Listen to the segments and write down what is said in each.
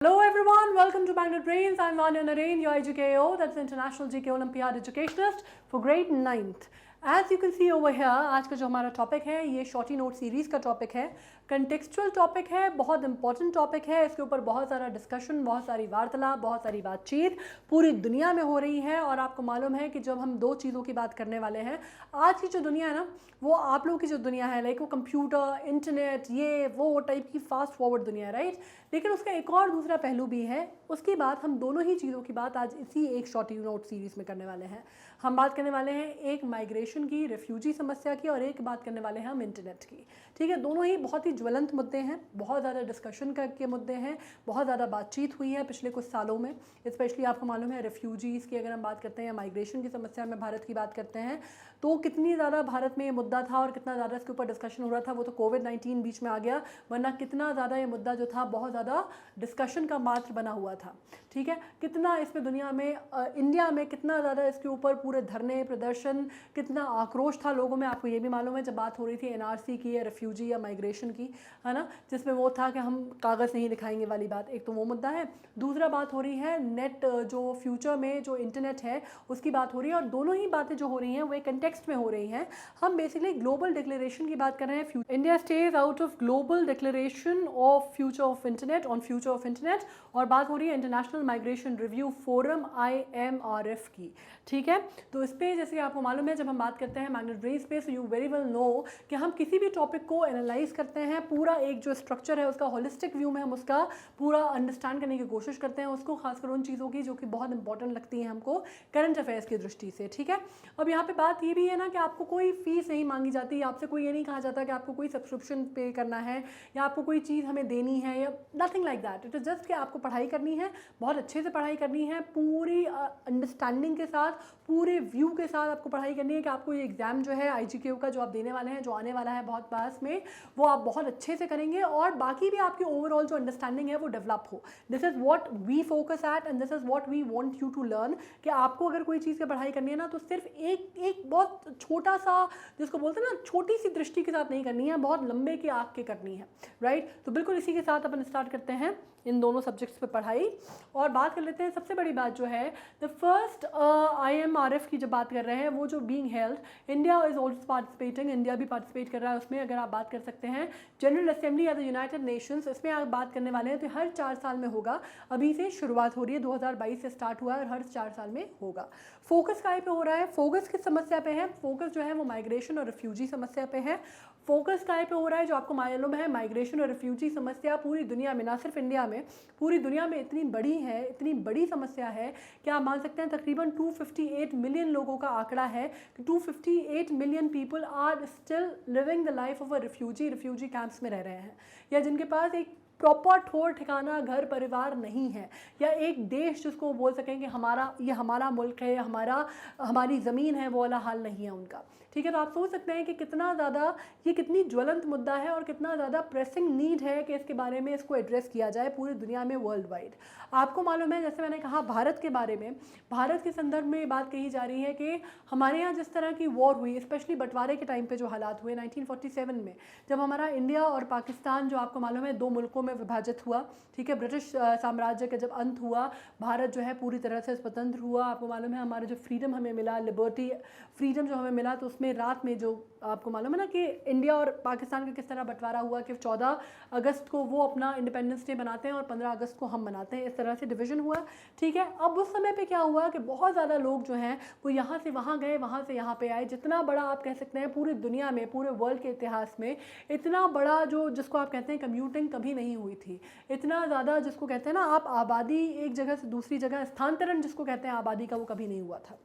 Hello everyone, welcome to Magnet Brains. I'm Vanya Narain, your IGKO, that's International GK Olympiad Educationist for grade 9th. As you can see over here, आज का जो हमारा topic है ये shorty note series का topic है, contextual topic है, बहुत इंपॉर्टेंट टॉपिक है। इसके ऊपर बहुत सारा डिस्कशन, बहुत सारी वार्तालाप, बहुत सारी बातचीत पूरी दुनिया में हो रही है। और आपको मालूम है कि जब हम दो चीज़ों की बात करने वाले हैं, आज की जो दुनिया है ना, वो आप लोगों की जो दुनिया है, लाइक वो कंप्यूटर, इंटरनेट, ये वो टाइप की फास्ट फॉरवर्ड दुनिया है, राइट। लेकिन उसका एक और दूसरा पहलू भी है। उसकी बात हम दोनों ही चीज़ों की बात आज इसी एक शॉर्टी नोट सीरीज़ में करने वाले हैं। हम बात करने वाले हैं एक माइग्रेशन की, रेफ्यूजी समस्या की, और एक बात करने वाले हैं हम इंटरनेट की। ठीक है, दोनों ही बहुत ही ज्वलंत मुद्दे हैं, बहुत ज़्यादा डिस्कशन के मुद्दे हैं, बहुत ज़्यादा बातचीत हुई है पिछले कुछ सालों में। स्पेशली आपको मालूम है रेफ्यूजीज़ की अगर हम बात करते हैं, माइग्रेशन की समस्या में भारत की बात करते हैं, तो कितनी ज़्यादा भारत में ये मुद्दा था और कितना ज़्यादा इसके ऊपर डिस्कशन हो रहा था। वो तो कोविड-19 बीच में आ गया, वरना कितना ज़्यादा ये मुद्दा जो था बहुत ज़्यादा डिस्कशन का मात्र बना हुआ था। ठीक है, कितना इसमें दुनिया में इंडिया में कितना ज़्यादा इसके ऊपर पूरे धरने प्रदर्शन, कितना आक्रोश था लोगों में। आपको ये भी मालूम है जब बात हो रही थी एनआरसी की या रेफ्यूजी या माइग्रेशन की, है ना, जिसमें वो था कि हम कागज़ नहीं दिखाएंगे वाली बात। एक तो वो मुद्दा है, दूसरा बात हो रही है नेट, जो फ्यूचर में जो इंटरनेट है उसकी बात हो रही है। और दोनों ही बातें जो हो रही हैं वो एक कंटेक्स्ट में हो रही हैं। हम बेसिकली ग्लोबल डिक्लेरेशन की बात कर रहे हैं। India stage out of global declaration of future of internet, on future of internet, और बात हो रही है international migration review forum IMRF की। ठीक है, तो इस पर जैसे आपको मालूम है जब हम बात करते हैं magnet brain space, you very well know कि हम किसी भी टॉपिक को एनालाइज करते हैं, पूरा एक जो स्ट्रक्चर है उसका होलिस्टिक व्यू में हम उसका पूरा अंडरस्टैंड करने की कोशिश करते हैं उसको, खासकर उन चीज़ों की जो कि बहुत इंपॉर्टेंट लगती हैं हमको करंट अफेयर्स की दृष्टि से। ठीक है, अब यहाँ पे बात ये भी है ना कि आपको कोई फीस नहीं मांगी जाती, आपसे कोई ये नहीं कहा जाता कि आपको कोई सब्सक्रिप्शन पे करना है या आपको कोई चीज़ हमें देनी है, या nothing like that. It is just कि आपको पढ़ाई करनी है, बहुत अच्छे से पढ़ाई करनी है, पूरी अंडरस्टैंडिंग के साथ, पूरे व्यू के साथ आपको पढ़ाई करनी है कि आपको ये एग्ज़ाम जो है IGKO का जो आप देने वाले हैं, जो आने वाला है बहुत पास में, वो आप बहुत अच्छे से करेंगे और बाकी भी आपकी ओवरऑल जो अंडरस्टैंडिंग है वो डेवलप हो। This is what we focus at and this is what we want you to learn. कि आपको अगर कोई चीज़ की पढ़ाई करनी है ना, तो सिर्फ एक बहुत छोटा सा, जिसको बोलते हैं ना, छोटी सी दृष्टि के साथ नहीं करनी है, बहुत लंबे की आँख के करनी है, राइट। तो बिल्कुल इसी के साथ अपन स्टार्ट करते हैं इन दोनों सब्जेक्ट्स पे पढ़ाई, और बात कर लेते हैं सबसे बड़ी बात जो है द फर्स्ट IMRF की जब बात कर रहे हैं, वो जो being held, India is also participating, India भी पार्टिसिपेट कर रहा है उसमें। अगर आप बात कर सकते हैं जनरल असेंबली या द यूनाइटेड नेशंस, इसमें आप बात करने वाले हैं तो हर 4 साल में होगा। अभी से शुरुआत हो रही है, 2022 से स्टार्ट हुआ है और हर 4 साल में होगा। फोकस काय पे हो रहा है? फोकस किस समस्या पे है? फोकस जो है वो माइग्रेशन और रिफ्यूजी समस्या पे है। फोकस काय पे हो रहा है? जो आपको मालूम है माइग्रेशन और रिफ्यूजी समस्या पूरी दुनिया में, ना सिर्फ इंडिया में, पूरी दुनिया में इतनी बड़ी है, इतनी बड़ी समस्या है कि आप मान सकते हैं तकरीबन 258 मिलियन लोगों का आंकड़ा है कि 258 million people are still living the life of a refugee camps में रह रहे हैं, या जिनके पास एक प्रॉपर ठोर ठिकाना, घर परिवार नहीं है, या एक देश जिसको बोल सकें कि ये हमारा मुल्क है, हमारी ज़मीन है, वो वाला हाल नहीं है उनका। ठीक है, तो आप सोच सकते हैं कि कितना ज़्यादा ये कितनी ज्वलंत मुद्दा है और कितना ज़्यादा प्रेसिंग नीड है कि इसके बारे में इसको एड्रेस किया जाए पूरी दुनिया में, वर्ल्ड वाइड। आपको मालूम है, जैसे मैंने कहा भारत के बारे में, भारत के संदर्भ में ये बात कही जा रही है कि हमारे यहाँ जिस तरह की वॉर हुई, स्पेशली बंटवारे के टाइम पे जो हालात हुए 1947 में, जब हमारा इंडिया और पाकिस्तान जो आपको मालूम है 2 मुल्कों में विभाजित हुआ। ठीक है, ब्रिटिश साम्राज्य का जब अंत हुआ, भारत जो है पूरी तरह से स्वतंत्र हुआ। आपको मालूम है हमारा जो फ्रीडम हमें मिला, लिबर्टी, फ्रीडम जो हमें मिला, तो उसमें रात में जो आपको मालूम है ना कि इंडिया और पाकिस्तान का किस तरह बंटवारा हुआ कि 14 अगस्त को वो अपना इंडिपेंडेंस डे मनाते हैं और 15 अगस्त को हम मनाते हैं, इस तरह से डिवीज़न हुआ। ठीक है, अब उस समय पे क्या हुआ कि बहुत ज़्यादा लोग जो हैं वो यहाँ से वहाँ गए, वहाँ से यहाँ पे आए। जितना बड़ा आप कह सकते हैं पूरी दुनिया में, पूरे वर्ल्ड के इतिहास में इतना बड़ा जो जिसको आप कहते हैं कम्यूटिंग कभी नहीं हुई थी। इतना ज़्यादा जिसको कहते हैं ना आप आबादी, एक जगह से दूसरी जगह स्थानांतरण जिसको कहते हैं आबादी का, वो कभी नहीं हुआ था।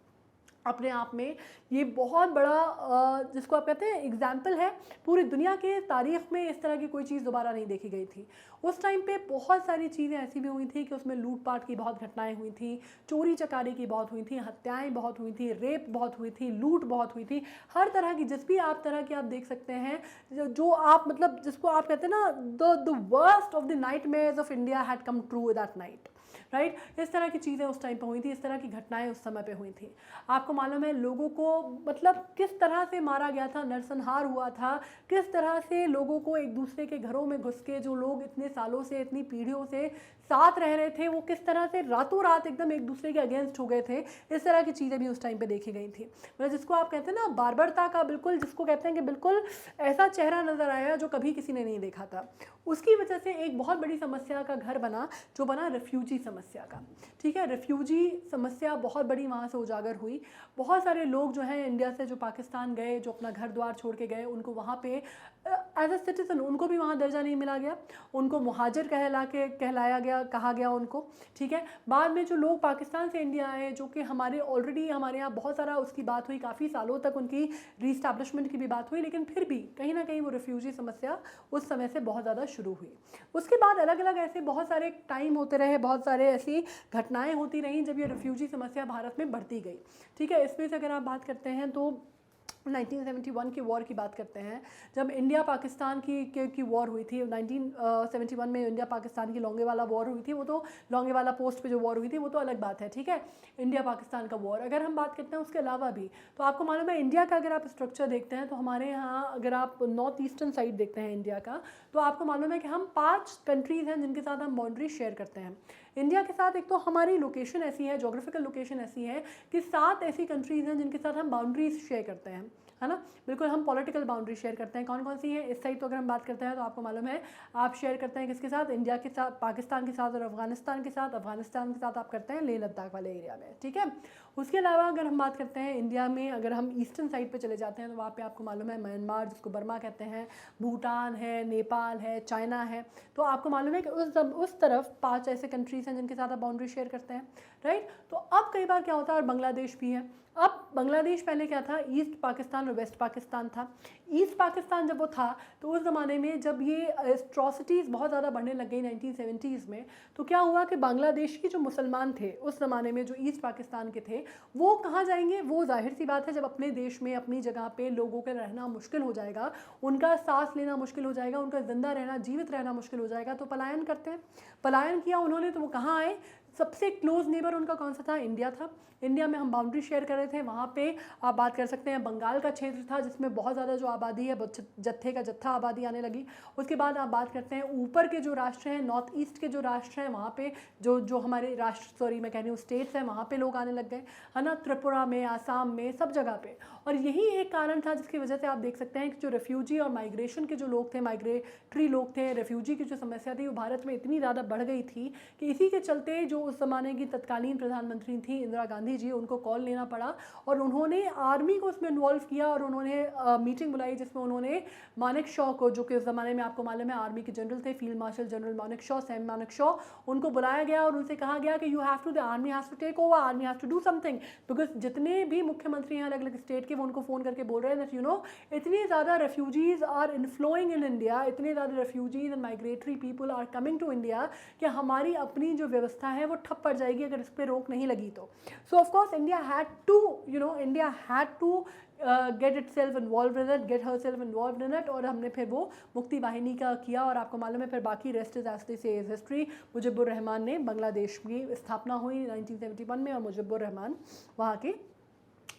अपने आप में ये बहुत बड़ा जिसको आप कहते हैं एग्जाम्पल है, पूरी दुनिया के तारीख़ में इस तरह की कोई चीज़ दोबारा नहीं देखी गई थी। उस टाइम पे बहुत सारी चीज़ें ऐसी भी हुई थी कि उसमें लूटपाट की बहुत घटनाएं हुई थी, चोरी चकारी की बहुत हुई थी, हत्याएं बहुत हुई थी, रेप बहुत हुई थी, लूट बहुत हुई थी, हर तरह की जिस भी आप तरह की आप देख सकते हैं, जो आप मतलब जिसको आप कहते हैं ना the worst of the nightmares of India had come true that night, right. इस तरह की चीज़ें उस टाइम पे हुई थी, इस तरह की घटनाएं उस समय पे हुई थी। आपको मालूम है लोगों को मतलब किस तरह से मारा गया था, नरसंहार हुआ था, किस तरह से लोगों को एक दूसरे के घरों में घुस के, जो लोग इतने सालों से, इतनी पीढ़ियों से साथ रह रहे थे वो किस तरह से रातों रात एकदम एक दूसरे के अगेंस्ट हो गए थे, इस तरह की चीज़ें भी उस टाइम पे देखी गई थी। मतलब जिसको आप कहते हैं ना बार्बरता का, बिल्कुल जिसको कहते हैं कि बिल्कुल ऐसा चेहरा नज़र आया जो कभी किसी ने नहीं देखा था। उसकी वजह से एक बहुत बड़ी समस्या का घर बना, जो बना रेफ्यूजी समस्या का। ठीक है, रेफ्यूजी समस्या बहुत बड़ी वहाँ से उजागर हुई। बहुत सारे लोग जो हैं इंडिया से जो पाकिस्तान गए, जो अपना घर द्वार छोड़ के गए, उनको वहाँ पे एज अ सिटीजन उनको भी वहाँ दर्जा नहीं मिला गया, उनको मुहाजिर कहलाया गया, कहा गया उनको। ठीक है, बाद में जो लोग पाकिस्तान से इंडिया आए, जो कि हमारे ऑलरेडी हमारे यहाँ बहुत सारा उसकी बात हुई, काफ़ी सालों तक उनकी रीस्टैब्लिशमेंट की भी बात हुई, लेकिन फिर भी कहीं ना कहीं वो रेफ्यूजी समस्या उस समय से बहुत ज़्यादा शुरू हुई। उसके बाद अलग अलग ऐसे बहुत सारे टाइम होते रहे, बहुत सारे ऐसी घटनाएं होती रहीं जब ये रेफ्यूजी समस्या भारत में बढ़ती गई। ठीक है, इसमें से अगर आप बात करते हैं तो 1971 की वॉर की बात करते हैं, जब इंडिया पाकिस्तान की वॉर हुई थी 1971 में, इंडिया पाकिस्तान की लोंगेवाला वॉर हुई थी। वो तो लोंगेवाला पोस्ट पे जो वॉर हुई थी वो तो अलग बात है। ठीक है, इंडिया पाकिस्तान का वॉर अगर हम बात करते हैं उसके अलावा भी, तो आपको मालूम है इंडिया का अगर आप स्ट्रक्चर देखते हैं तो हमारे यहाँ अगर आप नॉर्थ ईस्टर्न साइड देखते हैं इंडिया का, तो आपको मालूम है कि हम 5 कंट्रीज़ हैं जिनके साथ हम बाउंड्री शेयर करते हैं इंडिया के साथ। एक तो हमारी लोकेशन ऐसी है, जोग्राफिकल लोकेशन ऐसी है कि 7 ऐसी कंट्रीज़ हैं जिनके साथ हम बाउंड्रीज शेयर करते हैं, है ना। बिल्कुल हम पॉलिटिकल बाउंड्री शेयर करते हैं। कौन कौन सी है इस साइड तो अगर हम बात करते हैं तो आपको मालूम है आप शेयर करते हैं किसके साथ, इंडिया के साथ, पाकिस्तान के साथ और अफगानिस्तान के साथ। अफगानिस्तान के साथ आप करते हैं लेह लद्दाख वाले एरिया में। ठीक है, उसके अलावा अगर हम बात करते हैं इंडिया में, अगर हम ईस्टर्न साइड पे चले जाते हैं तो वहाँ पे आपको मालूम है म्यांमार, जिसको बर्मा कहते हैं, भूटान है, नेपाल है, चाइना है। तो आपको मालूम है कि उस तरफ 5 ऐसे कंट्रीज़ हैं जिनके साथ आप बाउंड्री शेयर करते हैं, राइट। तो अब कई बार क्या होता है, और बांग्लादेश भी है। अब बांग्लादेश पहले क्या था, ईस्ट पाकिस्तान और वेस्ट पाकिस्तान था। ईस्ट पाकिस्तान जब वो था तो उस ज़माने में जब ये एट्रॉसिटीज़ बहुत ज़्यादा बढ़ने लग गई 1970s में, तो क्या हुआ कि बांग्लादेश के जो मुसलमान थे उस ज़माने में, जो ईस्ट पाकिस्तान के थे, वो कहाँ जाएंगे। वो जाहिर सी बात है, जब अपने देश में अपनी जगह पे लोगों का रहना मुश्किल हो जाएगा, उनका सांस लेना मुश्किल हो जाएगा, उनका ज़िंदा रहना, जीवित रहना मुश्किल हो जाएगा, तो पलायन करते हैं। पलायन किया उन्होंने, तो वो कहाँ आए, सबसे क्लोज नेबर उनका कौन सा था, इंडिया था। इंडिया में हम बाउंड्री शेयर कर रहे थे, वहाँ पे आप बात कर सकते हैं बंगाल का क्षेत्र था जिसमें बहुत ज़्यादा जो आबादी है, जत्थे का जत्था आबादी आने लगी। उसके बाद आप बात करते हैं ऊपर के जो राष्ट्र हैं, नॉर्थ ईस्ट के जो राष्ट्र हैं, वहाँ पे जो हमारे राष्ट्र, सॉरी मैं कह रही हूँ स्टेट्स हैं, वहाँ पे लोग आने लग गए, है ना। त्रिपुरा में, आसाम में, सब जगह पे। और यही एक कारण था जिसकी वजह से आप देख सकते हैं कि जो रेफ्यूजी और माइग्रेशन के जो लोग थे, माइग्रेटरी लोग थे, रेफ्यूजी की जो समस्या थी वो भारत में इतनी ज़्यादा बढ़ गई थी कि इसी के चलते जो उस ज़माने की तत्कालीन प्रधानमंत्री थी इंदिरा गांधी जी, उनको कॉल लेना पड़ा और उन्होंने आर्मी को उसमें इन्वॉल्व किया और उन्होंने मीटिंग बुलाई जिसमें उन्होंने मानेक शॉ को, जो कि उस ज़माने में आपको मालूम है आर्मी के जनरल थे, field marshal general Manekshaw, Sam Manekshaw, उनको बुलाया गया और उनसे कहा गया कि you have to, the army has to take over, army has to do something, because जितने भी मुख्यमंत्री हैं अलग अलग स्टेट के, वो उनको फ़ोन करके बोल रहे हैं दैट यू नो इतनी ज़्यादा refugees are inflowing in India, इतने ज़्यादा refugees and migratory people are coming to India कि हमारी अपनी जो व्यवस्था है वो ठप पड़ जाएगी अगर इस पर रोक नहीं लगी तो। So of course India had to, you know, India had to get itself involve in it, get herself involve in it, और हमने फिर वो मुक्ति वाहिनी का किया और आपको मालूम है फिर बाकी रेस्ट इज एज दे से इज हिस्ट्री। मुजिबुर रहमान ने बांग्लादेश की स्थापना हुई 1971 में और मुजिबुर रहमान वहाँ के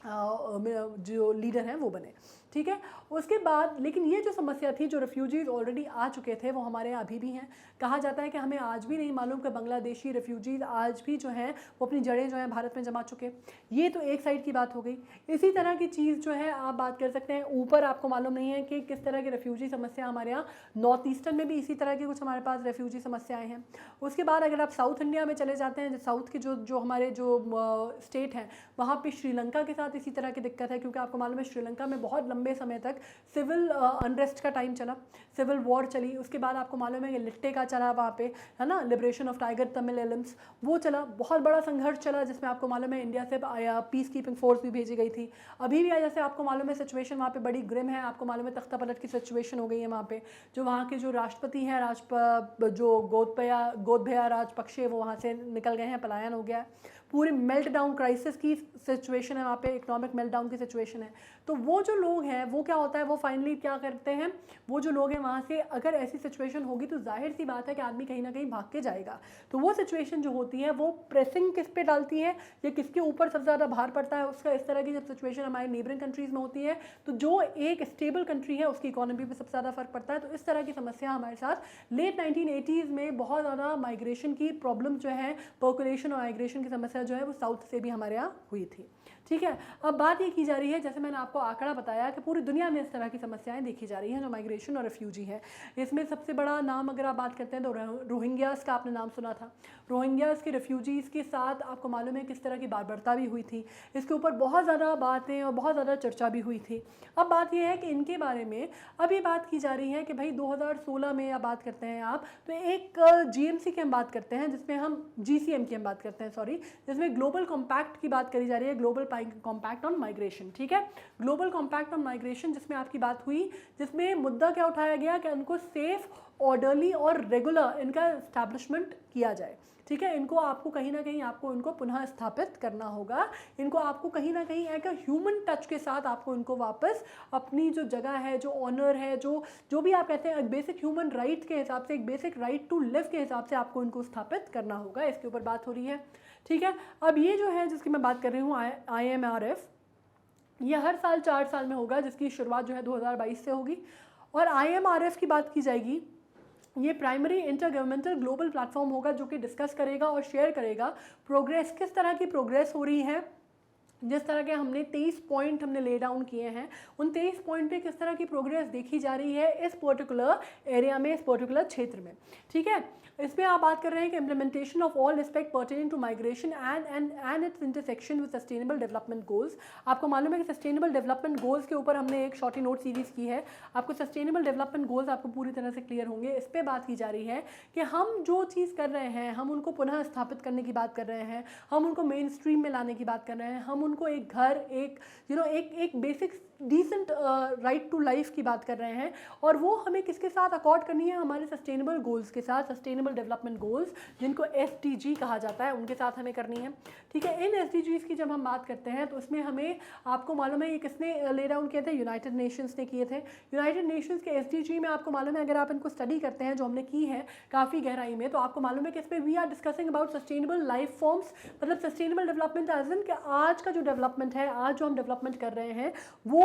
जो लीडर हैं वो बने। ठीक है, उसके बाद लेकिन ये जो समस्या थी, जो रेफ्यूजीज़ ऑलरेडी आ चुके थे वो हमारे यहाँ अभी भी हैं। कहा जाता है कि हमें आज भी नहीं मालूम कि बांग्लादेशी रेफ्यूजीज़ आज भी जो हैं वो अपनी जड़ें जो हैं भारत में जमा चुके। ये तो एक साइड की बात हो गई। इसी तरह की चीज़ जो है आप बात कर सकते हैं ऊपर, आपको मालूम नहीं है कि किस तरह की रेफ्यूजी समस्या हमारे यहाँ नॉर्थ ईस्टर्न में भी इसी तरह की कुछ हमारे पास रेफ्यूजी समस्याएँ हैं। उसके बाद अगर आप साउथ इंडिया में चले जाते हैं, साउथ के जो हमारे जो स्टेट हैं, वहाँ पर श्रीलंका के साथ इसी तरह की दिक्कत है, क्योंकि आपको मालूम है श्रीलंका में बहुत लंबे समय तक सिविल अनरेस्ट का टाइम चला, सिविल वॉर चली। उसके बाद आपको मालूम है कि लिट्टे का चला वहाँ पे, है ना, liberation of tiger Tamil Elms, वो चला, बहुत बड़ा संघर्ष चला जिसमें आपको मालूम है इंडिया से पीस कीपिंग फोर्स भी भेजी गई थी। अभी भी जैसे आपको मालूम है सिचुएशन वहाँ पे बड़ी ग्रिम है। आपको मालूम है तख्ता पलट की सिचुएशन हो गई है वहाँ पे। जो वहाँ के जो राष्ट्रपति हैं जो गोदभया राजपक्षे, वो वहाँ से निकल गए हैं, पलायन हो गया है। पूरी मेल्ट डाउन क्राइसिस की सिचुएशन है वहाँ पे, इकोनॉमिक मेल्ट डाउन की सिचुएशन है। तो वो जो लोग हैं है वो क्या होता है, वो फाइनली क्या करते हैं, वो जो लोग हैं वहाँ से अगर ऐसी सिचुएशन होगी तो जाहिर सी बात है कि आदमी कहीं ना कहीं भाग के जाएगा। तो वो सिचुएशन जो होती है वो प्रेसिंग किस पे डालती है या किसके ऊपर सबसे ज़्यादा भार पड़ता है उसका, इस तरह की जब सिचुएशन हमारे नेबरिंग कंट्रीज़ में होती है तो जो एक स्टेबल कंट्री है उसकी इकोनॉमी पे सबसे ज़्यादा फर्क पड़ता है। तो इस तरह की समस्या हमारे साथ लेट 1980s में बहुत ज़्यादा माइग्रेशन की प्रॉब्लम जो है, पॉपुलेशन और माइग्रेशन की समस्या जो है वो साउथ से भी हमारे यहाँ हुई थी। ठीक है, अब बात ये की जा रही है, जैसे मैंने आपको आंकड़ा बताया कि पूरी दुनिया में इस तरह की समस्याएं देखी जा रही हैं जो माइग्रेशन और रेफ्यूजी है। इसमें सबसे बड़ा नाम अगर आप बात करते हैं तो रोहिंग्यास का आपने नाम सुना था। रोहिंग्यास के रेफ्यूजीज़ के साथ आपको मालूम है किस तरह की बर्बरता भी हुई थी, इसके ऊपर बहुत ज़्यादा बातें और बहुत ज़्यादा चर्चा भी हुई थी। अब बात यह है कि इनके बारे में अब ये बात की जा रही है कि भाई 2016 में या बात करते हैं आप तो एक GMC की हम बात करते हैं जिसमें हम GCM की हम बात करते हैं सॉरी, जिसमें ग्लोबल कॉम्पैक्ट की बात करी जा रही है, ग्लोबल कॉम्पैक्ट ऑन माइग्रेशन। ठीक है, ग्लोबल कॉम्पैक्ट ऑन माइग्रेशन जिसमें आपकी बात हुई, जिसमें मुद्दा क्या उठाया गया कि उनको सेफ, ऑर्डरली और रेगुलर इनका एस्टैब्लिशमेंट किया जाए। ठीक है, इनको आपको कहीं ना कहीं आपको इनको पुनः स्थापित करना होगा, इनको आपको कहीं ना कहीं एक ह्यूमन टच के साथ आपको इनको वापस अपनी जो जगह है, जो ऑनर है, जो भी आप कहते हैं एक बेसिक ह्यूमन राइट के हिसाब से, एक बेसिक राइट टू लिव के हिसाब से आपको इनको स्थापित करना होगा। इसके ऊपर बात हो रही है। ठीक है, अब ये जो है जिसकी मैं बात कर रही हूँ IMRF, ये हर साल 4 साल में होगा, जिसकी शुरुआत जो है 2022 से होगी। और IMRF की बात की जाएगी, ये primary inter governmental global platform होगा जो कि डिस्कस करेगा और शेयर करेगा प्रोग्रेस, किस तरह की प्रोग्रेस हो रही है, जिस तरह के हमने 23 पॉइंट हमने ले डाउन किए हैं, उन 23 पॉइंट पे किस तरह की प्रोग्रेस देखी जा रही है इस पर्टिकुलर एरिया में, इस पर्टिकुलर क्षेत्र में। ठीक है, इसमें आप बात कर रहे हैं कि implementation of all aspect pertaining to migration and its intersection with sustainable development goals. आपको मालूम है कि सस्टेनेबल डेवलपमेंट गोल्स के ऊपर हमने एक शॉर्टी नोट सीरीज़ की है, आपको सस्टेनेबल डेवलपमेंट गोल्स आपको पूरी तरह से क्लियर होंगे। इस पर बात की जा रही है कि हम जो चीज़ कर रहे हैं, हम उनको पुनः स्थापित करने की बात कर रहे हैं, हम उनको मेन स्ट्रीम में लाने की बात कर रहे हैं, हम उनको एक घर, एक एक basic decent right to life की बात कर रहे हैं, और वो हमें किसके साथ अकॉर्ड करनी है, हमारे सस्टेनेबल गोल्स के साथ, सस्टेनेबल डेवलपमेंट गोल्स जिनको SDG कहा जाता है, उनके साथ हमें करनी है। ठीक है, इन SDGs की जब हम बात करते हैं तो उसमें हमें, आपको मालूम है ये किसने ले डाउन किए थे, यूनाइटेड नेशंस ने किए थे। यूनाइटेड नेशंस के SDG में आपको मालूम है, अगर आप इनको स्टडी करते हैं जो हमने की है काफ़ी गहराई में, तो आपको मालूम है कि इसमें we are discussing about sustainable life forms, मतलब सस्टेनेबल डेवलपमेंट एज इन कि आज का जो डेवलपमेंट है, आज जो हम डेवलपमेंट कर रहे हैं वो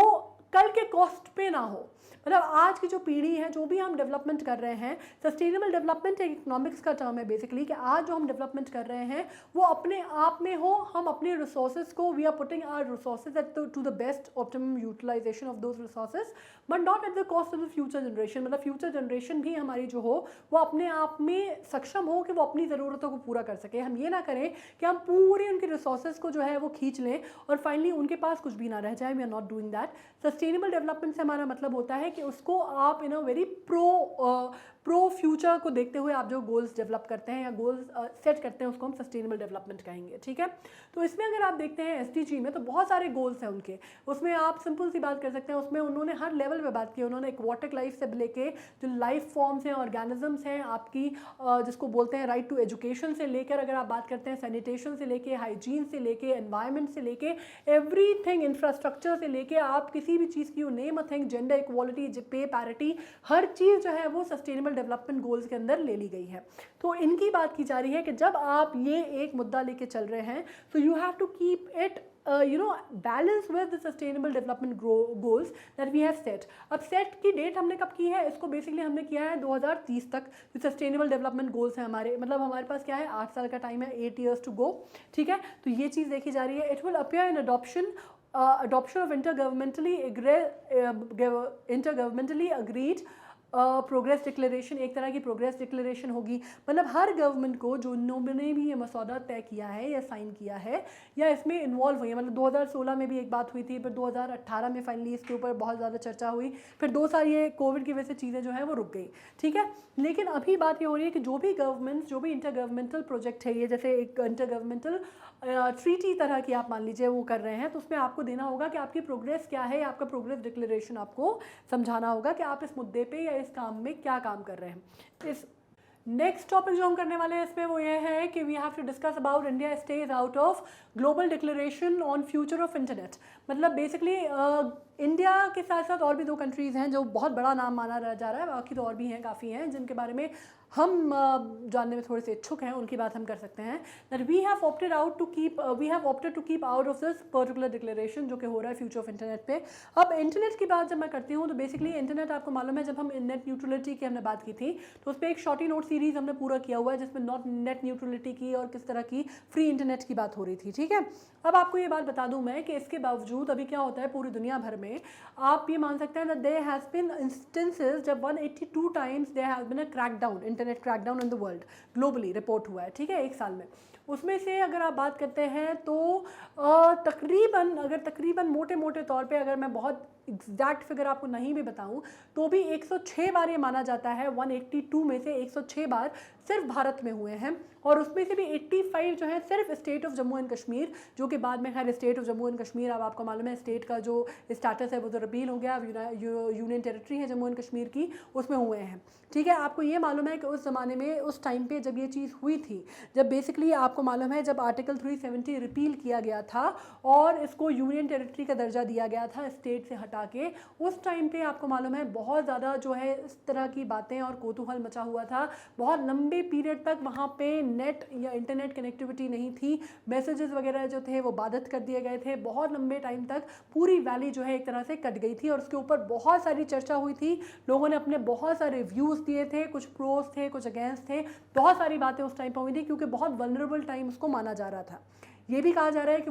कल के कॉस्ट पे ना हो, मतलब आज की जो पीढ़ी है, जो भी हम डेवलपमेंट कर रहे हैं, सस्टेनेबल डेवलपमेंट एक इकोनॉमिक्स का टर्म है बेसिकली, कि आज जो हम डेवलपमेंट कर रहे हैं वो अपने आप में हो, हम अपने रिसोर्सेज को, we are putting our resources at to the best optimum utilization of those resources, but not at the cost of the future generation. मतलब फ्यूचर जनरेशन भी हमारी जो हो वो अपने आप में सक्षम हो कि वो अपनी ज़रूरतों को पूरा कर सके। हम ये ना करें कि हम पूरे उनके रिसोर्सेज को जो है वो खींच लें और फाइनली उनके पास कुछ भी ना रह जाए। We are not doing that. Sustainable development से हमारा मतलब होता है कि उसको आप in a very pro future को देखते हुए आप जो गोल्स डेवलप करते हैं या गोल्स सेट करते हैं, उसको हम सस्टेनेबल डेवलपमेंट कहेंगे। ठीक है, तो इसमें अगर आप देखते हैं SDG में तो बहुत सारे गोल्स हैं उनके, उसमें आप सिंपल सी बात कर सकते हैं, उसमें उन्होंने हर लेवल पे बात की। उन्होंने एक्वाटिक लाइफ से लेके जो लाइफ फॉर्म्स हैं, ऑर्गेनिजम्स हैं, आपकी जिसको बोलते हैं राइट टू एजुकेशन से लेकर, अगर आप बात करते हैं सैनिटेशन से लेके, हाइजीन से लेके, एनवायरनमेंट से लेके, एवरीथिंग, इंफ्रास्ट्रक्चर से लेके, आप किसी भी चीज़ की, you name a thing, gender equality, पे पैरिटी, हर चीज़ जो है वो सस्टेनेबल डेवलपमेंट गोल्स के अंदर ले ली गई है। तो इनकी बात की जा रही है कि जब आप ये एक मुद्दा लेके चल रहे हैं तो you have to keep it balance with the sustainable development goals that we have set. अब सेट की डेट हमने कब की है, इसको बेसिकली हमने किया है 2030 तक। जो सस्टेनेबल डेवलपमेंट गोल्स हैं हमारे, मतलब हमारे पास क्या है, 8 साल का टाइम है, 8 years टू गो। ठीक है, तो ये चीज़ देखी जा रही है। It will appear in adoption of intergovernmentally agreed progress declaration, एक तरह की प्रोग्रेस डिक्लेरेशन होगी। मतलब हर गवर्नमेंट को जो उन्होंने भी ये मसौदा तय किया है या साइन किया है या इसमें इन्वॉल्व हुई है, मतलब 2016 में भी एक बात हुई थी, फिर 2018 में फाइनली इसके ऊपर बहुत ज़्यादा चर्चा हुई, फिर 2 साल ये कोविड की वजह से चीज़ें जो है वो रुक गई। ठीक है, लेकिन अभी बात ये हो रही है कि जो भी गवर्नमेंट्स, जो भी इंटर गवर्नमेंटल प्रोजेक्ट है, ये जैसे एक इंटर गवर्नमेंटल ट्रीटी तरह की आप मान लीजिए वो कर रहे हैं, तो उसमें आपको देना होगा कि आपकी प्रोग्रेस क्या है, आपका प्रोग्रेस डिक्लेरेशन आपको समझाना होगा कि आप इस मुद्दे पे या इस काम में क्या काम कर रहे हैं। नेक्स्ट टॉपिक जो हम करने वाले हैं इसमें वो ये है कि we have to discuss about India stage out of global declaration on future of internet. मतलब बेसिकली इंडिया के साथ साथ और भी 2 कंट्रीज़ हैं जो बहुत बड़ा नाम माना जा रहा है, बाकी तो और भी हैं, काफ़ी हैं जिनके बारे में हम जानने में थोड़े से इच्छुक हैं, उनकी बात हम कर सकते हैं। That we have opted to keep out of this particular declaration जो कि हो रहा है फ्यूचर ऑफ इंटरनेट पे। अब इंटरनेट की बात जब मैं करती हूँ तो बेसिकली इंटरनेट आपको मालूम है, जब हम नेट न्यूट्रलिटी की हमने बात की थी तो उस पर एक शॉर्टी नोट सीरीज हमने पूरा किया हुआ है जिसमें नॉट नेट न्यूट्रलिटी की और किस तरह की फ्री इंटरनेट की बात हो रही थी। ठीक है, अब आपको ये बात बता दूं मैं कि इसके बावजूद अभी क्या होता है पूरी दुनिया भर में, आप ये मान सकते हैं that there has been instances जब 182 times there has been a crackdown, internet crackdown in the world, globally report हुआ है। ठीक है, 1 साल में। उसमें से अगर आप बात करते हैं तो तकरीबन मोटे मोटे तौर पे अगर मैं बहुत एग्जैक्ट फिगर आपको नहीं भी बताऊं तो भी 106 बार ये माना जाता है, 182 में से 106 बार सिर्फ भारत में हुए हैं, और उसमें से भी 85 जो है सिर्फ state of Jammu and Kashmir, जो कि बाद में खैर state of Jammu and Kashmir, अब आपको मालूम है स्टेट का जो स्टेटस है वो तो रिपील हो गया, अब यूनियन टेरिटरी है जम्मू एंड कश्मीर की, उसमें हुए हैं। ठीक है, आपको ये मालूम है कि उस ज़माने में, उस टाइम पे जब ये चीज़ हुई थी, जब बेसिकली आपको मालूम है जब आर्टिकल 370 रिपील किया गया था और इसको यूनियन टेरिटरी का दर्जा दिया गया था स्टेट से हटा के, उस टाइम पे आपको मालूम है बहुत ज़्यादा जो है इस तरह की बातें और कौतूहल मचा हुआ था। बहुत लंबे पीरियड तक वहाँ पे नेट या इंटरनेट कनेक्टिविटी नहीं थी, मैसेजेस वगैरह जो थे वो बाधित कर दिए गए थे, बहुत लंबे टाइम तक पूरी वैली जो है एक तरह से कट गई थी और उसके ऊपर बहुत सारी चर्चा हुई थी, लोगों ने अपने बहुत सारे व्यूज़ दिए थे, कुछ प्रोज थे कुछ अगेंस्ट थे, बहुत सारी बातें उस टाइम पर हुई थी क्योंकि बहुत वल्नरेबल टाइम उसको माना जा रहा था। ये भी कहा जा रहा है कि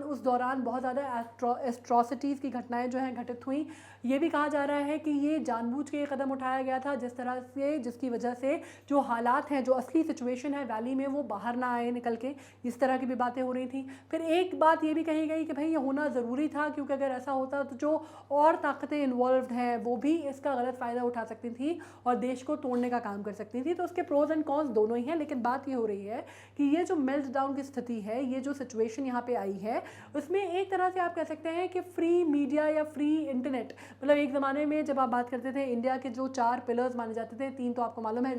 उस दौरान बहुत ज़्यादा एट्रॉसिटीज़ की घटनाएं जो हैं घटित हुई। ये भी कहा जा रहा है कि ये जानबूझ के कदम उठाया गया था जिस तरह से, जिसकी वजह से जो हालात हैं, जो असली सिचुएशन है वैली में, वो बाहर ना आए निकल के, इस तरह की भी बातें हो रही थी। फिर एक बात ये भी कही गई कि भाई ये होना ज़रूरी था क्योंकि अगर ऐसा होता तो जो और ताकतें इन्वॉल्व हैं वो भी इसका गलत फ़ायदा उठा सकती थी और देश को तोड़ने का काम कर सकती थी। तो उसके प्रोज एंड कॉन्स दोनों ही हैं, लेकिन बात ये हो रही है कि ये जो मेल्ट डाउन की स्थिति है, ये जो सिचुएशन यहाँ पे आई है, उसमें एक तरह से आप कह सकते हैं कि फ्री मीडिया या फ्री इंटरनेट, मतलब एक ज़माने में जब आप बात करते थे इंडिया के जो 4 पिलर्स माने जाते थे, 3 तो आपको मालूम है,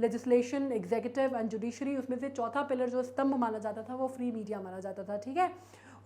लेजिस्लेशन, एग्जीक्यूटिव एंड जुडिशरी, उसमें से चौथा पिलर जो स्तंभ माना जाता था वो फ्री मीडिया माना जाता था। ठीक है,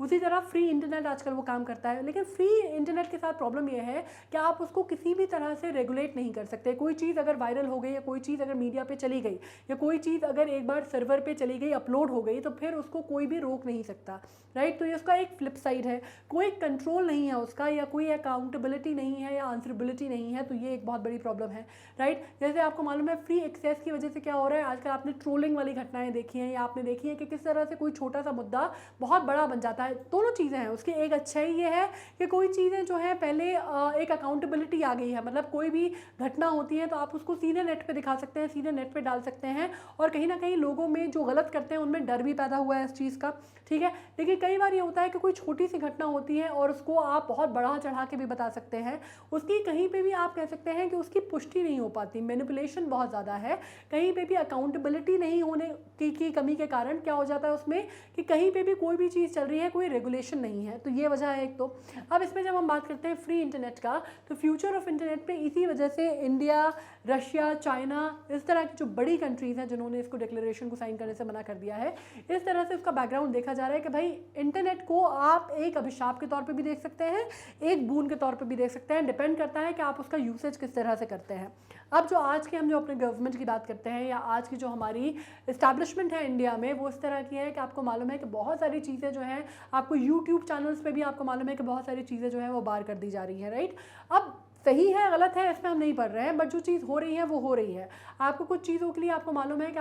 उसी तरह फ्री इंटरनेट आजकल वो काम करता है, लेकिन फ्री इंटरनेट के साथ प्रॉब्लम ये है कि आप उसको किसी भी तरह से रेगुलेट नहीं कर सकते। कोई चीज़ अगर वायरल हो गई या कोई चीज़ अगर मीडिया पे चली गई या कोई चीज़ अगर एक बार सर्वर पे चली गई, अपलोड हो गई, तो फिर उसको कोई भी रोक नहीं सकता, राइट। तो ये उसका एक फ्लिप साइड है, कोई कंट्रोल नहीं है उसका, या कोई अकाउंटेबिलिटी नहीं है या आंसरेबिलिटी नहीं है, तो ये एक बहुत बड़ी प्रॉब्लम है, राइट। जैसे आपको मालूम है फ्री एक्सेस की वजह से क्या हो रहा है आजकल, आपने ट्रोलिंग वाली घटनाएं देखी हैं या आपने देखी है कि किस तरह से कोई छोटा सा मुद्दा बहुत बड़ा बन जाता है। दोनों चीज़ें हैं, उसकी एक अच्छाई ये है कि कोई चीज़ें जो है पहले एक अकाउंटेबिलिटी आ गई है, मतलब कोई भी घटना होती है तो आप उसको सीधे नेट पे दिखा सकते हैं, सीधे नेट पे डाल सकते हैं, और कहीं ना कहीं लोगों में जो गलत करते हैं उनमें डर भी पैदा हुआ है इस चीज़ का। ठीक है, लेकिन कई बार ये होता है कि कोई छोटी सी घटना होती है और उसको आप बहुत बढ़ा चढ़ा के भी बता सकते हैं, उसकी कहीं पे भी आप कह सकते हैं कि उसकी पुष्टि नहीं हो पाती, मैनिपुलेशन बहुत ज़्यादा है, कहीं पे भी अकाउंटेबिलिटी नहीं होने की कमी के कारण क्या हो जाता है उसमें कि कहीं पे भी कोई भी चीज़ चल रही है, कोई रेगुलेशन नहीं है, तो ये वजह है एक। तो अब इसमें जब हम बात करते हैं फ्री इंटरनेट का, तो फ्यूचर ऑफ इंटरनेट पे इसी वजह से इंडिया, रशिया, चाइना, इस तरह की जो बड़ी कंट्रीज़ हैं जिन्होंने इसको डिक्लेरेशन को साइन करने से मना कर दिया है, इस तरह से उसका बैकग्राउंड देखा जा रहा है कि भाई इंटरनेट को आप एक अभिशाप के तौर पे भी देख सकते हैं, एक बून के तौर पे भी देख सकते हैं, डिपेंड करता है कि आप उसका यूसेज किस तरह से करते हैं। अब जो आज के हम जो अपने गवर्नमेंट की बात करते हैं या आज की जो हमारी इस्टेब्लिशमेंट है इंडिया में, वो इस तरह की है कि आपको मालूम है कि बहुत सारी चीज़ें जो हैं आपको यूट्यूब चैनल्स पे भी आपको मालूम है कि बहुत सारी चीज़ें जो हैं वो बार कर दी जा रही हैं, राइट। अब सही है गलत है इसमें हम नहीं पढ़ रहे हैं, बट जो चीज़ हो रही है वो हो रही है। आपको कुछ चीज़ों के लिए आपको मालूम है कि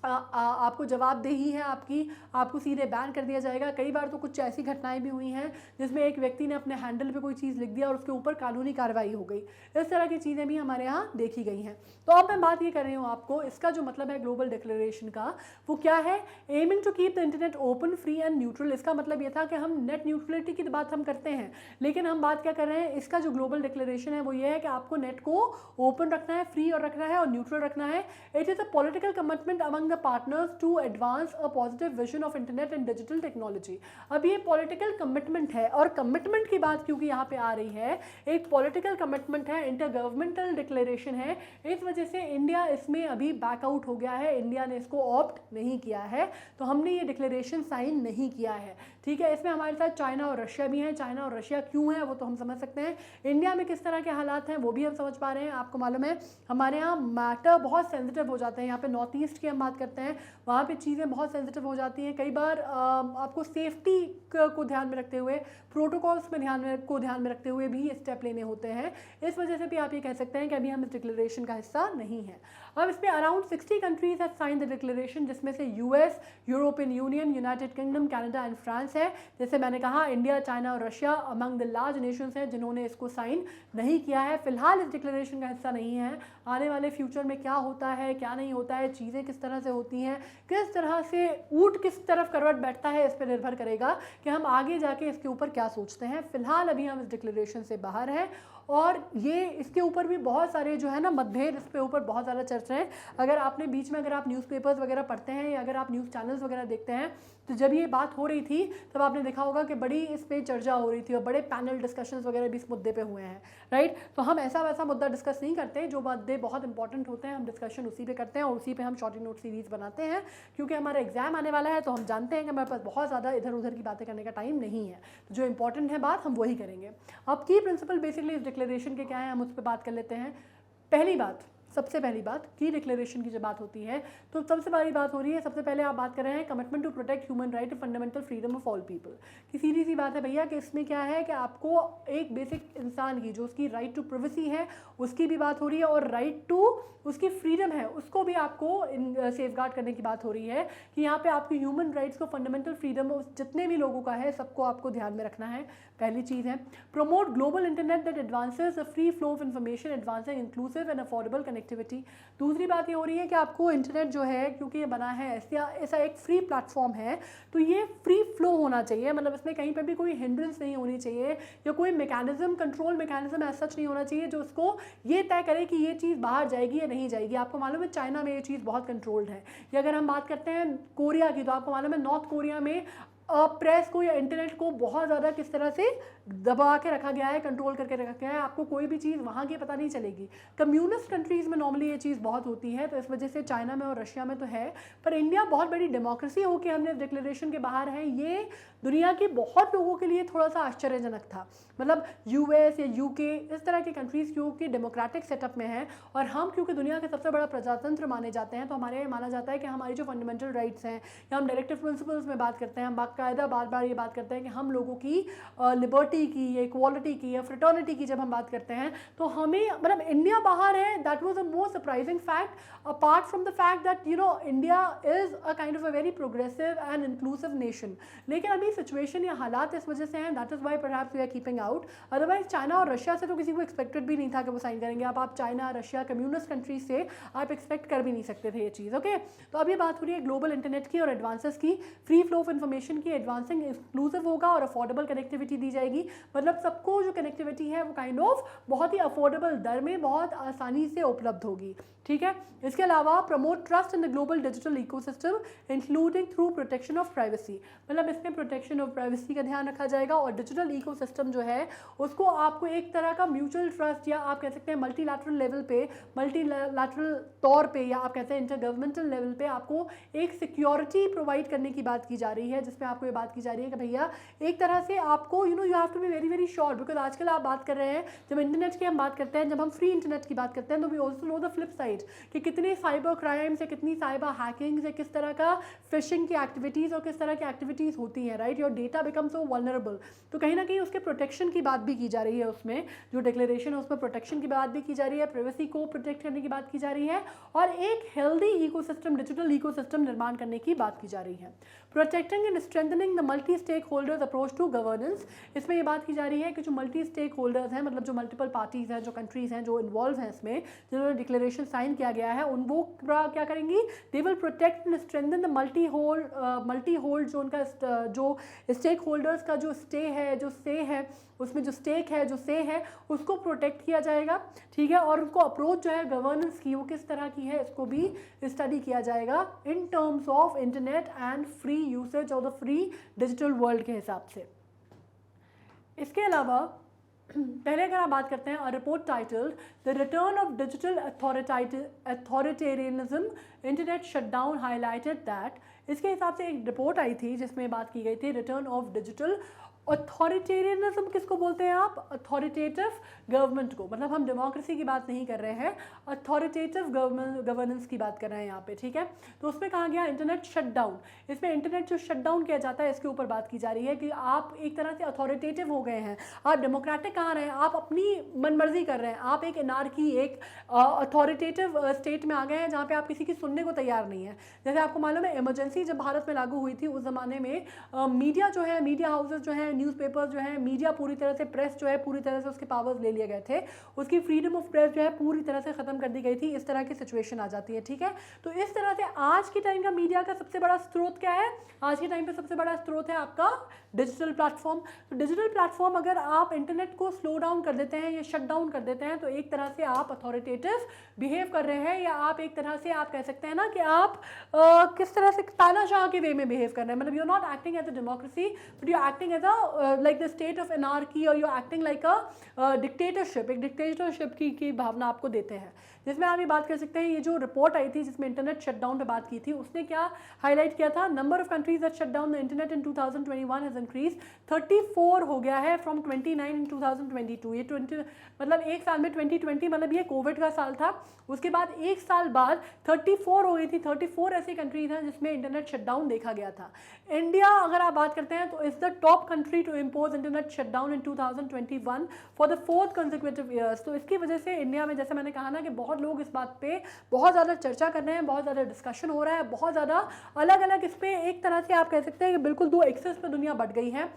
आपको जवाबदेही है आपको सीधे बैन कर दिया जाएगा। कई बार तो कुछ ऐसी घटनाएं भी हुई हैं जिसमें एक व्यक्ति ने अपने हैंडल पे कोई चीज़ लिख दिया और उसके ऊपर कानूनी कार्रवाई हो गई, इस तरह की चीज़ें भी हमारे यहाँ देखी गई हैं। तो अब मैं बात ये कर रही हूँ आपको, इसका जो मतलब है ग्लोबल डिक्लेरेशन का वो क्या है, aiming to keep the internet open, free and neutral. इसका मतलब ये था कि हम नेट न्यूट्रलिटी की बात हम करते हैं, लेकिन हम बात क्या कर रहे हैं, इसका जो ग्लोबल डिक्लेरेशन है वो ये है कि आपको नेट को ओपन रखना है, फ्री और रखना है और न्यूट्रल रखना है। It is a political commitment among the partners to advance a positive vision of internet and digital technology. अब ये पॉलिटिकल कमिटमेंट है, और कमिटमेंट की बात क्योंकि यहाँ पे आ रही है, एक पॉलिटिकल कमिटमेंट है, इंटर गवर्नमेंटल डिक्लेरेशन है, इस वजह से इंडिया इसमें अभी बैकआउट हो गया है, इंडिया ने इसको ऑप्ट नहीं किया है, तो हमने ये डिक्लेरेशन साइन नहीं किया है। ठीक है, इसमें हमारे साथ चाइना और रशिया भी हैं। चाइना और रशिया क्यों है वो तो हम समझ सकते हैं, इंडिया में किस तरह के हालात हैं वो भी हम समझ पा रहे हैं। आपको मालूम है हमारे यहाँ मैटर बहुत सेंसिटिव हो जाते हैं, यहाँ पे नॉर्थ ईस्ट की हम बात करते हैं, वहाँ पे चीज़ें बहुत सेंसिटिव हो जाती हैं। कई बार आपको सेफ्टी को ध्यान में रखते हुए, प्रोटोकॉल्स में ध्यान में रखते हुए भी स्टेप लेने होते हैं। इस वजह से भी आप ये कह सकते हैं कि अभी हम इस डिक्लेरेशन का हिस्सा नहीं है। अब इसमें around 60 countries have sign the declaration, जिसमें से US, European Union, United Kingdom, Canada and France है। जैसे मैंने कहा, इंडिया, चाइना और Russia among the large nations हैं जिन्होंने इसको साइन नहीं किया है, फिलहाल इस डिक्लेरेशन का हिस्सा नहीं है। आने वाले फ्यूचर में क्या होता है, क्या नहीं होता है, चीज़ें किस तरह से होती हैं, किस तरह से ऊँट किस तरफ करवट बैठता है, इस पर निर्भर करेगा कि हम आगे जाके इसके ऊपर क्या सोचते हैं। फिलहाल अभी हम इस डिक्लेरेशन से बाहर हैं, और ये इसके ऊपर भी बहुत सारे जो है ना मतभेद, इस पे ऊपर बहुत ज़्यादा चर्चा है। अगर आपने बीच में अगर आप न्यूज़पेपर्स वगैरह पढ़ते हैं या अगर आप न्यूज़ चैनल्स वगैरह देखते हैं, तो जब ये बात हो रही थी तब आपने देखा होगा कि बड़ी इस पर चर्चा हो रही थी और बड़े पैनल डिस्कशंस वगैरह भी इस मुद्दे पे हुए हैं, राइट। तो हम ऐसा वैसा मुद्दा डिस्कस नहीं करते, जो मुद्दे बहुत इंपॉर्टेंट होते हैं हम डिस्कशन उसी पे करते हैं, और उसी पे हम शॉर्ट नोट सीरीज़ बनाते हैं, क्योंकि हमारा एग्जाम आने वाला है, तो हम जानते हैं कि हमारे पास बहुत ज़्यादा इधर उधर की बातें करने का टाइम नहीं है। तो जो इंपॉर्टेंट है बात हम वही करेंगे। अब की प्रिंसिपल बेसिकली इस डिक्लेरेशन के क्या है, हम उस पर बात कर लेते हैं। पहली बात, सबसे पहली बात, की डिक्लेरेशन की जब बात होती है तो सबसे बड़ी बात हो रही है, सबसे पहले आप बात कर रहे हैं commitment to protect human right and fundamental freedom of all people की। सीधी सी बात है भैया कि इसमें क्या है कि आपको एक बेसिक इंसान की जो उसकी राइट टू प्रिवेसी है उसकी भी बात हो रही है, और राइट टू उसकी फ्रीडम है उसको भी आपको सेफगार्ड करने की बात हो रही है कि यहाँ पे आपकी ह्यूमन राइट्स को, फंडामेंटल फ्रीडम जितने भी लोगों का है सबको आपको ध्यान में रखना है। पहली चीज़ है promote global internet that advances the free flow of information, advancing inclusive and affordable connectivity. दूसरी बात ये हो रही है कि आपको इंटरनेट जो है, क्योंकि ये बना है ऐसा एक फ्री प्लेटफॉर्म है, तो ये फ्री फ्लो होना चाहिए, मतलब इसमें कहीं पर भी कोई हिंड्रेंस नहीं होनी चाहिए या कोई मैकेनिज्म, कंट्रोल मैकेनिज्म ऐसा सच नहीं होना चाहिए जो उसको ये तय करे कि ये चीज़ बाहर जाएगी या नहीं जाएगी। आपको मालूम है चाइना में ये चीज़ बहुत कंट्रोल्ड है, या अगर हम बात करते हैं कोरिया की, तो आपको मालूम है नॉर्थ कोरिया में प्रेस को या इंटरनेट को बहुत ज़्यादा किस तरह से दबा के रखा गया है, कंट्रोल करके रखा गया है, आपको कोई भी चीज़ वहाँ की पता नहीं चलेगी। कम्युनिस्ट कंट्रीज़ में नॉर्मली ये चीज़ बहुत होती है, तो इस वजह से चाइना में और रशिया में तो है, पर इंडिया बहुत बड़ी डेमोक्रेसी हो के हमने डिक्लेरेशन के बाहर है, ये दुनिया के बहुत लोगों के लिए थोड़ा सा आश्चर्यजनक था। मतलब यूएस या यूके इस तरह की कंट्रीज़ क्योंकि डेमोक्रेटिक सेटअप में है, और हम क्योंकि दुनिया के सबसे बड़ा प्रजातंत्र माने जाते हैं, तो हमारे यहाँ माना जाता है कि हमारी जो फंडामेंटल राइट्स हैं या हम डायरेक्टिव प्रिंसिपल्स में बात करते हैं, हम बाकायदा बार बार ये बात करते हैं कि हम लोगों की लिबर्टी की या इक्वालिटी की या फ्रेटर्निटी की जब हम बात करते हैं, तो हमें मतलब इंडिया बाहर है, that was a most surprising fact, apart from the fact that India is a kind of a very progressive and inclusive nation. लेकिन अभी सिचुएशन या हालात इस वजह से हैं, that is why perhaps we are keeping out. Otherwise China और Russia से तो किसी को एक्सपेक्टेड भी नहीं था कि वो साइन करेंगे। आप चाइना, रशिया, कम्युनिस्ट कंट्रीज से आप एक्सपेक्ट कर भी नहीं सकते थे ये चीज़, ओके। तो अब ये बात हो रही है ग्लोबल इंटरनेट की और एडवांसेस की, फ्री फ्लो ऑफ इन्फॉर्मेशन की, एडवांसिंग इंक्लूसिव होगा और अफोर्डेबल कनेक्टिविटी दी जाएगी, मतलब सबको जो कनेक्टिविटी है वो काइंड ऑफ बहुत ही अफोर्डेबल दर में बहुत आसानी से उपलब्ध होगी, ठीक है। इसके अलावा promote trust in the global digital ecosystem including through protection of privacy, मतलब इसमें प्रोटेक्शन ऑफ प्राइवेसी का ध्यान रखा जाएगा, और डिजिटल इकोसिस्टम जो है उसको आपको एक तरह का म्यूचुअल ट्रस्ट, या आप कह सकते हैं मल्टीलैटरल लेवल पे, मल्टीलैटरल तौर पे, या आप कहते हैं इंटर गवर्नमेंटल लेवल पे आपको एक सिक्योरिटी प्रोवाइड करने की बात की जा रही है, जिसमें आपको ये बात की जा रही है कि भैया एक तरह से आपको you have to be very very sure, because आजकल आप बात कर रहे हैं, जब इंटरनेट की हम बात करते हैं, जब हम फ्री इंटरनेट की बात करते हैं, तो we also know the flip side कि कितने साइबर क्राइम्स या कितनी साइबर हैकिंग्स या किस तरह का फिशिंग की एक्टिविटीज़ और किस तरह की एक्टिविटीज़ होती हैं, right. Your data become so vulnerable, तो कहीं ना कहीं उसके प्रोटेक्शन की बात भी की जा रही है, उसमें जो डिक्लेरेशन है उसमें प्रोटेक्शन की बात भी की जा रही है, प्राइवेसी को प्रोटेक्ट करने की बात की जा रही है, और एक हेल्दी इकोसिस्टम, डिजिटल इकोसिस्टम निर्माण करने की बात की जा रही है। Protecting and strengthening the multi stakeholders approach to governance. इसमें ये बात की जा रही है कि जो मल्टी स्टेक होल्डर्स हैं, मतलब जो मल्टीपल पार्टीज़ हैं, जो कंट्रीज़ हैं जो इन्वॉल्व हैं इसमें, जिन्होंने डिक्लेरेशन साइन किया गया है, उन वो क्या करेंगी, they will protect and strengthen the multi hold जो उनका जो स्टेक होल्डर्स का जो स्टे है, जो से है, उसमें जो स्टेक है, जो से है, उसको प्रोटेक्ट किया जाएगा, ठीक है। और उनको अप्रोच जो है गवर्नेंस की वो किस तरह की है, इसको भी स्टडी किया जाएगा in terms of internet and free usage of the free digital world के हिसाब से। इसके अलावा पहले अगर आप बात करते हैं, a report titled the return of digital authoritarianism internet shutdown highlighted that, इसके हिसाब से एक रिपोर्ट आई थी जिसमें बात की गई थी रिटर्न ऑफ डिजिटल अथॉरिटेरियनिज्म। किसको बोलते हैं आप? अथॉरिटेटिव गवर्नमेंट को, मतलब हम डेमोक्रेसी की बात नहीं कर रहे हैं, अथॉरिटेटिव गवर्नेंस की बात कर रहे हैं यहाँ पे, ठीक है। तो उसमें कहा गया इंटरनेट शटडाउन। इसमें इंटरनेट जो शटडाउन किया जाता है इसके ऊपर बात की जा रही है कि आप एक तरह से अथॉरिटेटिव हो गए हैं, आप डेमोक्रेटिक कहाँ रहे हैं, आप अपनी मनमर्जी कर रहे हैं, आप एक एनार्की, एक अथॉरिटेटिव स्टेट में आ गए हैं जहाँ पे आप किसी की सुनने को तैयार नहीं है। जैसे आपको मालूम है इमरजेंसी जब भारत में लागू हुई थी उस ज़माने में मीडिया जो है, मीडिया हाउसेज जो है, न्यूज़पेपर जो है, मीडिया पूरी तरह से, प्रेस जो है पूरी तरह से उसके पावर्स ले लिए गए थे, उसकी फ्रीडम ऑफ प्रेस जो है पूरी तरह से ख़त्म कर दी गई थी। इस तरह की सिचुएशन आ जाती है, ठीक है। तो इस तरह से आज के टाइम का मीडिया का सबसे बड़ा स्रोत क्या है? आज के टाइम पे सबसे बड़ा स्रोत है आपका डिजिटल प्लेटफॉर्म। तो डिजिटल प्लेटफॉर्म अगर आप इंटरनेट को स्लो डाउन कर देते हैं या शट डाउन कर देते हैं तो एक तरह से आप अथॉरिटेटिव बिहेव कर रहे हैं, या आप एक तरह से आप कह सकते हैं ना कि आप किस तरह से तानाशाह के वे में बिहेव कर रहे हैं। मतलब you are not acting as a democracy but you are acting as a like the state of anarchy, और you are acting like a dictatorship. एक डिक्टेटरशिप की भावना आपको देते हैं, जिसमें आप ये बात कर सकते हैं। ये जो रिपोर्ट आई थी जिसमें इंटरनेट शटडाउन पे बात की थी, उसने क्या हाईलाइट किया था? Number of countries that shut down the internet in 2021 has increase 34 हो गया है फ्रॉम 29 इन 2022। ये 20 मतलब एक साल में 2020 मतलब ये कोविड का साल था, उसके बाद एक साल बाद 34 हो गई थी। 34 ऐसी कंट्रीज हैं जिसमें इंटरनेट शटडाउन देखा गया था। इंडिया अगर आप बात करते हैं तो is the top country to impose internet shutdown in 2021 for the 4th consecutive years. तो इसकी वजह से इंडिया में, जैसे मैंने कहा ना, कि बहुत लोग इस बात पे बहुत ज़्यादा चर्चा कर रहे हैं, बहुत ज़्यादा डिस्कशन हो रहा है, बहुत ज़्यादा अलग अलग इस पर एक तरह से आप कह सकते हैं कि बिल्कुल दो एक्सेस पे दुनिया बढ़ गई है।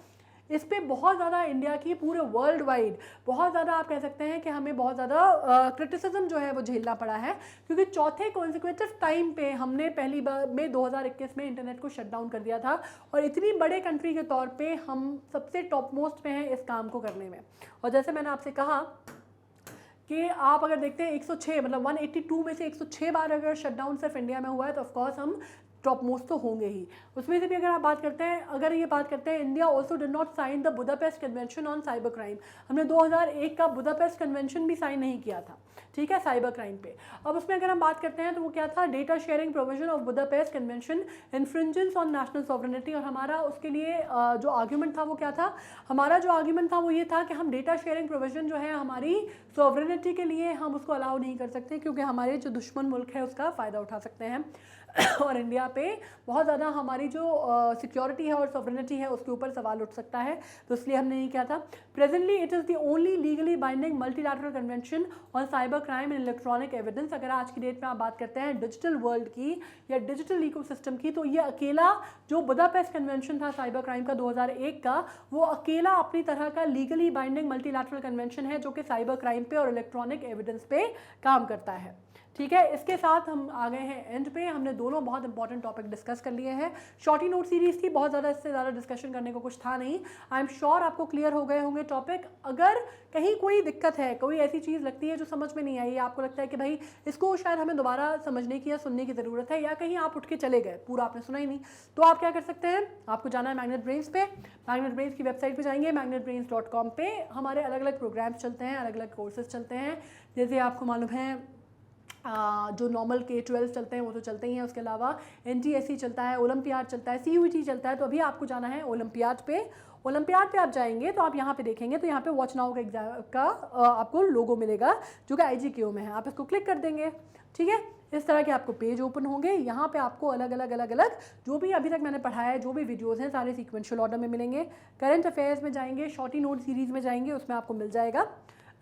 इस पे बहुत ज़्यादा इंडिया की पूरे वर्ल्ड वाइड बहुत ज़्यादा आप कह सकते हैं कि हमें बहुत ज़्यादा क्रिटिसिज्म जो है वो झेलना पड़ा है, क्योंकि चौथे कॉन्सिक्वेटिव टाइम पे हमने पहली बार में 2021 में इंटरनेट को शट डाउन कर दिया था, और इतनी बड़े कंट्री के तौर पे हम सबसे टॉप मोस्ट पे हैं इस काम को करने में। और जैसे मैंने आपसे कहा कि आप अगर देखते हैं 106 मतलब 182 में से 106 बार अगर शटडाउन सिर्फ इंडिया में हुआ है तो ऑफकोर्स हम टॉप मोस्ट तो होंगे ही। उसमें से भी अगर आप बात करते हैं, अगर ये बात करते हैं, India also did not sign the Budapest Convention on cyber crime. हमने 2001 का बुडापेस्ट कन्वेंशन भी साइन नहीं किया था, ठीक है, साइबर क्राइम पे। अब उसमें अगर हम बात करते हैं तो वो क्या था? Data sharing provision of Budapest convention infringence on national sovereignty. और हमारा उसके लिए जो आर्ग्यूमेंट था वो क्या था? हमारा जो आर्ग्यूमेंट था वो ये था कि हम डेटा शेयरिंग प्रोविजन जो है हमारी सॉवरेनिटी के लिए हम उसको अलाउ नहीं कर सकते, क्योंकि हमारे जो दुश्मन मुल्क है उसका फ़ायदा उठा सकते हैं और इंडिया पे बहुत ज़्यादा हमारी जो सिक्योरिटी है और सॉवरेनिटी है उसके ऊपर सवाल उठ सकता है, तो इसलिए हमने नहीं किया था। Presently it is the only legally binding multilateral convention on cyber crime and electronic evidence. अगर आज की डेट में आप बात करते हैं डिजिटल वर्ल्ड की या डिजिटल इकोसिस्टम की, तो ये अकेला जो बुडापेस्ट कन्वेंशन था साइबर क्राइम का 2001 का, वो अकेला अपनी तरह का लीगली बाइंडिंग मल्टीलैटरल कन्वेंशन है जो कि साइबर क्राइम पे और इलेक्ट्रॉनिक एविडेंस पे काम करता है, ठीक है। इसके साथ हम आ गए हैं एंड पे। हमने दोनों बहुत इंपॉर्टेंट टॉपिक डिस्कस कर लिए हैं। शॉर्टी नोट सीरीज़ थी, बहुत ज़्यादा इससे ज़्यादा डिस्कशन करने को कुछ था नहीं। आई एम श्योर आपको क्लियर हो गए होंगे टॉपिक। अगर कहीं कोई दिक्कत है, कोई ऐसी चीज़ लगती है जो समझ में नहीं आई, आपको लगता है कि भाई इसको शायद हमें दोबारा समझने की या सुनने की ज़रूरत है, या कहीं आप उठ के चले गए, पूरा आपने सुना ही नहीं, तो आप क्या कर सकते हैं? आपको जाना है मैग्नेट ब्रेन्स पे। मैग्नेट ब्रेन्स की वेबसाइट पे जाएंगे, magnetbrains.com पे हमारे अलग अलग प्रोग्राम्स चलते हैं, अलग अलग कोर्सेज चलते हैं। जैसे आपको मालूम है जो नॉर्मल K-12 चलते हैं वो तो चलते ही हैं, उसके अलावा NTSE चलता है, ओलंपियाड चलता है, CUET चलता है। तो अभी आपको जाना है ओलंपियाड पे। ओलंपियाड पे आप जाएंगे तो आप यहाँ पे देखेंगे तो यहाँ पे वॉच नाउ का एग्जाम का आपको लोगो मिलेगा जो कि IGKO में है। आप इसको क्लिक कर देंगे, ठीक है। इस तरह के आपको पेज ओपन होंगे। यहाँ पे आपको अलग अलग जो भी अभी तक मैंने पढ़ाया है, जो भी वीडियोज़ हैं, सारे सीक्वेंशियल ऑर्डर में मिलेंगे। करंट अफेयर्स में जाएंगे, शॉर्टी नोट सीरीज़ में जाएंगे, उसमें आपको मिल जाएगा।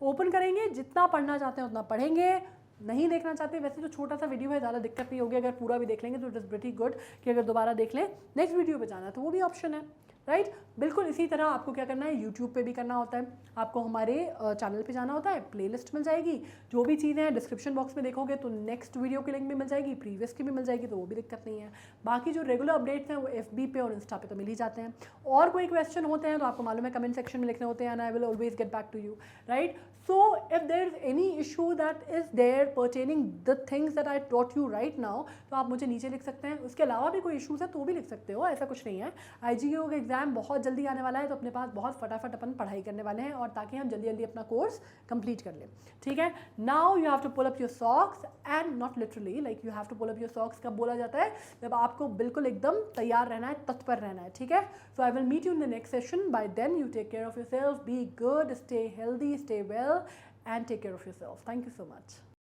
ओपन करेंगे, जितना पढ़ना चाहते हैं उतना पढ़ेंगे, नहीं देखना चाहते, वैसे तो छोटा सा वीडियो है, ज़्यादा दिक्कत नहीं होगी, अगर पूरा भी देख लेंगे तो इट इज़ प्रीटी गुड कि अगर दोबारा देख लें नेक्स्ट वीडियो पे जाना है तो वो भी ऑप्शन है, राइट। बिल्कुल इसी तरह आपको क्या करना है, यूट्यूब पे भी करना होता है, आपको हमारे चैनल पे जाना होता है, प्लेलिस्ट मिल जाएगी, जो भी चीज़ें हैं डिस्क्रिप्शन बॉक्स में देखोगे तो नेक्स्ट वीडियो की लिंक भी मिल जाएगी, प्रीवियस की भी मिल जाएगी, तो वो भी दिक्कत नहीं है। बाकी जो रेगुलर अपडेट्स हैं वो FB पे और इंस्टा पे तो मिल ही जाते हैं। और कोई क्वेश्चन होते हैं तो आपको मालूम है कमेंट सेक्शन में लिखने होते हैं, and I will always get back to you, right. So if there is any issue that is there pertaining the things that I taught you right now, तो आप मुझे नीचे लिख सकते हैं। उसके अलावा भी कोई इश्यूज़ है तो भी लिख सकते हो, ऐसा कुछ नहीं है। IGKO का एग्ज़ाम बहुत जल्दी आने वाला है, तो अपने पास बहुत फटाफट अपन पढ़ाई करने वाले हैं, और ताकि हम जल्दी जल्दी अपना कोर्स कंप्लीट कर लें, ठीक है। Now you have to pull up your socks, and not literally, like you have to pull up your socks कब बोला जाता है, जब आपको बिल्कुल एकदम तैयार रहना है, तत्पर रहना है, ठीक है। So I will meet you in the next session, bye then you take care of yourself, be good, stay healthy, stay well, and take care of yourself. Thank you so much.